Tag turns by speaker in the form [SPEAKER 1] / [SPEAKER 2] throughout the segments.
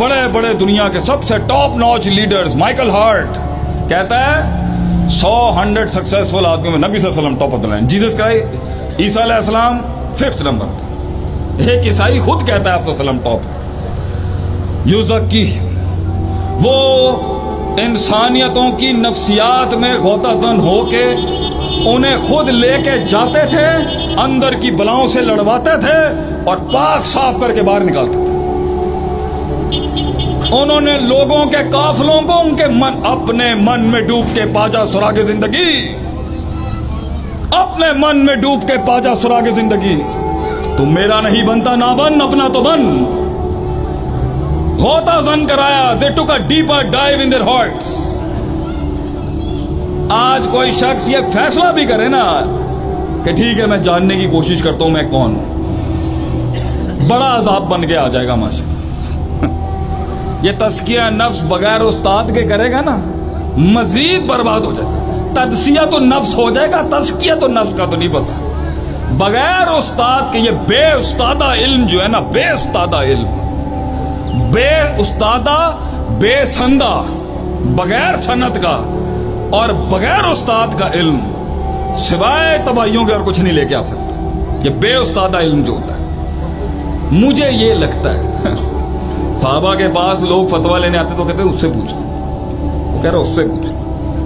[SPEAKER 1] بڑے بڑے دنیا کے سب سے ٹاپ نوچ لیڈرز، مائیکل ہارٹ کہتا ہے 100 سکسیسفل آدمیوں میں نبی صلی اللہ علیہ وسلم top of the line, Jesus Christ عیسیٰ علیہ السلام 5th نمبر، ایک عیسائی خود کہتا ہے آپ صلی اللہ علیہ وسلم ٹاپ۔ یوزکی، وہ انسانیتوں کی نفسیات میں غوطہ زن ہو کے انہیں خود لے کے جاتے تھے، اندر کی بلاؤں سے لڑواتے تھے اور پاک صاف کر کے باہر نکالتے تھے۔ انہوں نے لوگوں کے قافلوں کو ان کے اپنے من میں ڈوب کے پاجا سراغ زندگی، اپنے من میں ڈوب کے پاجا سراغ زندگی، تو میرا نہیں بنتا نہ بن، اپنا تو بن۔ غوطہ زن کرایا، they took a deeper dive in their hearts۔ آج کوئی شخص یہ فیصلہ بھی کرے نا کہ ٹھیک ہے میں جاننے کی کوشش کرتا ہوں میں کون ہوں، بڑا عذاب بن کے آ جائے گا ماشاءاللہ۔ یہ تزکیہ نفس بغیر استاد کے کرے گا نا مزید برباد ہو جائے گا۔ تجزیہ تو نفس ہو جائے گا، تزکیہ تو نفس کا تو نہیں پتا۔ بغیر استاد کے یہ بے استادہ علم جو ہے نا، بے استادہ علم، بے استادہ، بے سندہ، بغیر سند کا اور بغیر استاد کا علم سوائے تباہیوں کے اور کچھ نہیں لے کے آ سکتا۔ یہ بے استادہ علم جو ہوتا ہے، مجھے یہ لگتا ہے صحابہ کے پاس لوگ فتویٰ لینے آتے تو کہتے ہیں اس سے پوچھ، وہ کہہ رہے اس سے پوچھ۔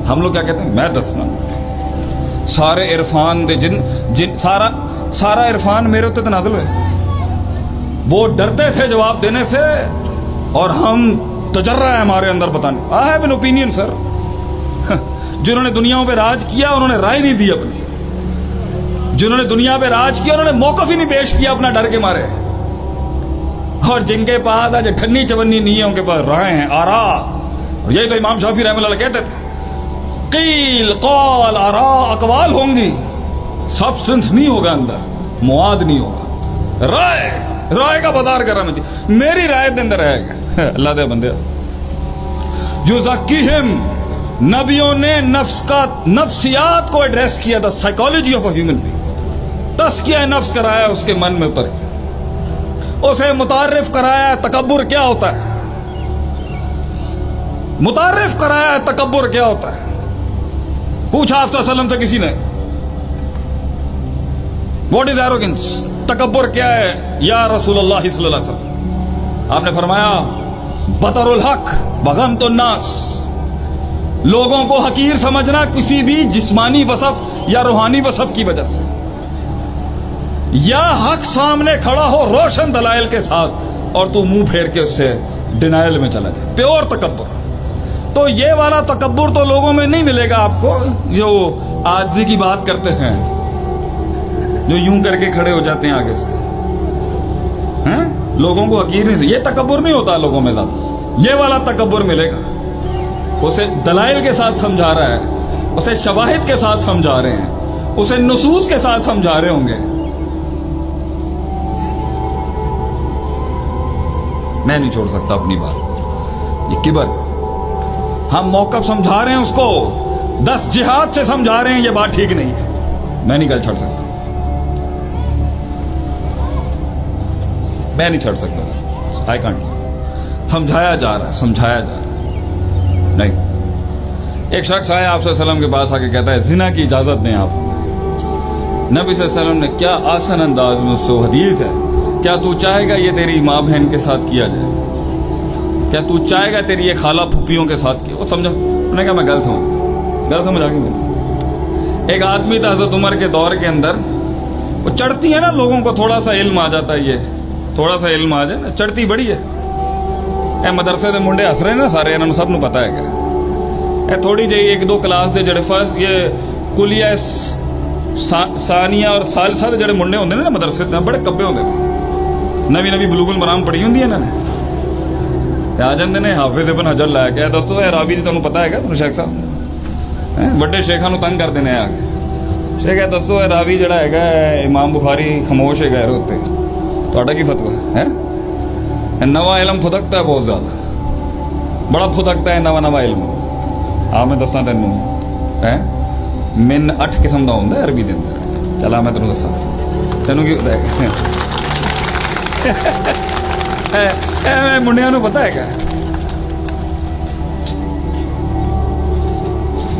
[SPEAKER 1] ہم لوگ کیا کہتے ہیں؟ میں دسنا سارے عرفان دے جن سارا عرفان میرے اتنے نازل ہوئے۔ وہ ڈرتے تھے جواب دینے سے اور ہم تجرہ ہے ہمارے اندر بتانے۔ آئی ہیو این اوپینین سر، جنہوں نے دنیاؤں پہ راج کیا انہوں نے رائے نہیں دی اپنی، جنہوں نے دنیا پہ راج کیا انہوں نے موقف ہی نہیں پیش کیا اپنا ڈر کے مارے، اور جن کے پاس آج ٹھنی چونی نہیں ہے ان کے پاس رائے ہیں، آرا۔ اور یہی تو امام شافعی رحمۃ اللہ کہتے تھے، قیل قال آرا، اقوال ہوں گی، سبسٹنس نہیں ہوگا، اندر مواد نہیں ہوگا، رائے کا بازار کر رہا مجھے، میری رائے کے اندر رہے گا۔ اللہ دے بندے جو ذکیہم، نبیوں نے نفسیات کو ایڈریس کیا تھا، psychology of a human being, تزکیہ نفس کرایا، اس کے من میں اتر اسے متعارف کرایا تکبر کیا ہوتا ہے، متعارف کرایا تکبر کیا ہوتا ہے۔ پوچھا آپ صلی اللہ علیہ وسلم سے کسی نے واٹ از ایروگنس، تکبر کیا ہے یا رسول اللہ صلی اللہ علیہ وسلم؟ آپ نے فرمایا بطر الحق وغمط الناس، لوگوں کو حقیر سمجھنا کسی بھی جسمانی وصف یا روحانی وصف کی وجہ سے، یا حق سامنے کھڑا ہو روشن دلائل کے ساتھ اور تو منہ پھیر کے اس سے ڈینائل میں چلا جائے، پیور تکبر۔ تو یہ والا تکبر تو لوگوں میں نہیں ملے گا آپ کو، جو عاجزی کی بات کرتے ہیں، جو یوں کر کے کھڑے ہو جاتے ہیں آگے سے، ہیں لوگوں کو حقیر نہیں، یہ تکبر نہیں ہوتا لوگوں میں زیادہ، یہ والا تکبر ملے گا۔ اسے دلائل کے ساتھ سمجھا رہا ہے، اسے شواہد کے ساتھ سمجھا رہے ہیں، اسے نصوص کے ساتھ سمجھا رہے ہوں گے۔ میں نہیں چھوڑ سکتا اپنی بات، یہ کبر، ہم موقف سمجھا رہے ہیں اس کو 10 جہاد سے سمجھا رہے ہیں یہ بات ٹھیک نہیں ہے، میں نہیں گل چھڑ سکتا، میں نہیں چھڑ سکتا، آئی کانٹ۔ سمجھایا جا رہا ہے نہیں۔ ایک شخص آیا آپ صلی اللہ علیہ وسلم کے پاس آ کے کہتا ہے زنا کی اجازت دیں آپ۔ نبی صلی اللہ علیہ وسلم نے کیا آسان انداز میں اس سے حدیث ہے، کیا تو چاہے گا یہ تیری ماں بہن کے ساتھ کیا جائے، کیا تو چاہے گا تیری یہ خالہ پھوپھیوں کے ساتھ کیا؟ وہ سمجھا، انہوں نے کہا میں گل سمجھ آ گئی۔ ایک آدمی تھا حضرت عمر کے دور کے اندر، وہ چڑھتی ہے نا لوگوں کو تھوڑا سا علم آ جاتا ہے، یہ تھوڑا سا علم آ جائے نا چڑھتی بڑی ہے۔ اے مدرسے دے منڈے ہس رہے نا سارے، انہوں نے سب نو پتا ہے کہ اے تھوڑی جی 1-2 کلاس دے جڑے فرسٹ یہ کلیہ ثانیہ اور ثالثہ دے جڑے منڈے ہوندے نا مدرسے دے بڑے کبے ہوندے، نوی بلوغ المرام پڑھی ہوندی ہے انہوں نے، آ جاندے نے حافظ ابن حجر لا کے دسو اے راوی جی تمہیں پتا ہے کہ شیخ صاحب وڈے شیخاں نو تنگ کردے نے آ کے، شیخ ہے دسو اے راوی جڑا ہے امام بخاری خاموش ہے غیر ہوتے، تہاڈا کی فتوی ہے؟ نواں علم پھدکتا ہے بہت زیادہ، بڑا پھدکتا ہے نواں علم۔ میں دساں تینوں من 8 قسم کا ہوں عربی دے اندر، چلا میں تینوں دساں تینوں کی ਮੁੰਡਿਆਂ ਨੂੰ ਪਤਾ ਹੈਗਾ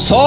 [SPEAKER 1] 100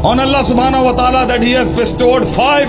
[SPEAKER 1] on Allah subhanahu wa ta'ala that he has bestowed 5